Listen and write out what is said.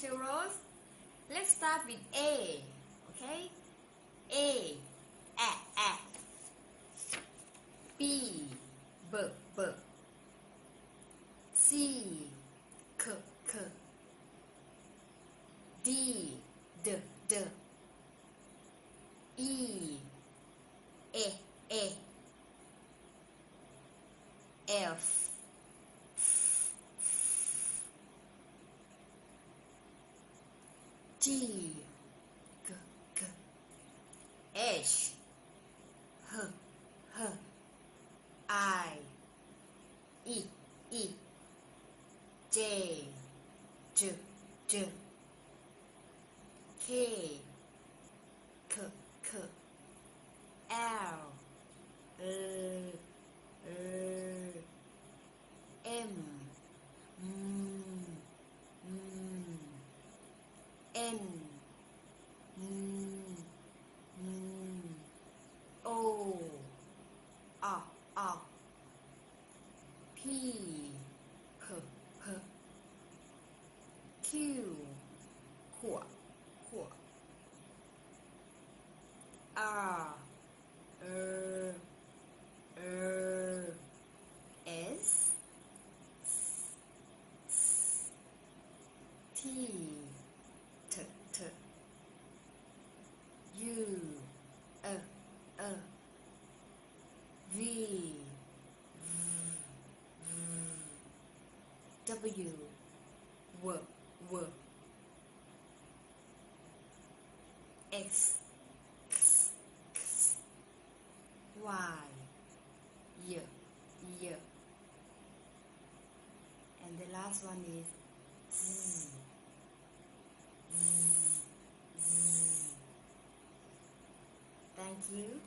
zeros. Let's start with A. Okay? A. A. B. B. C. K. D. D. E. A. F. G. G. H. H. I. E. J. K. L. M. N. O. P. Q. R. S. T. U. V. W. X. Y. And the last one is Z. Thank you.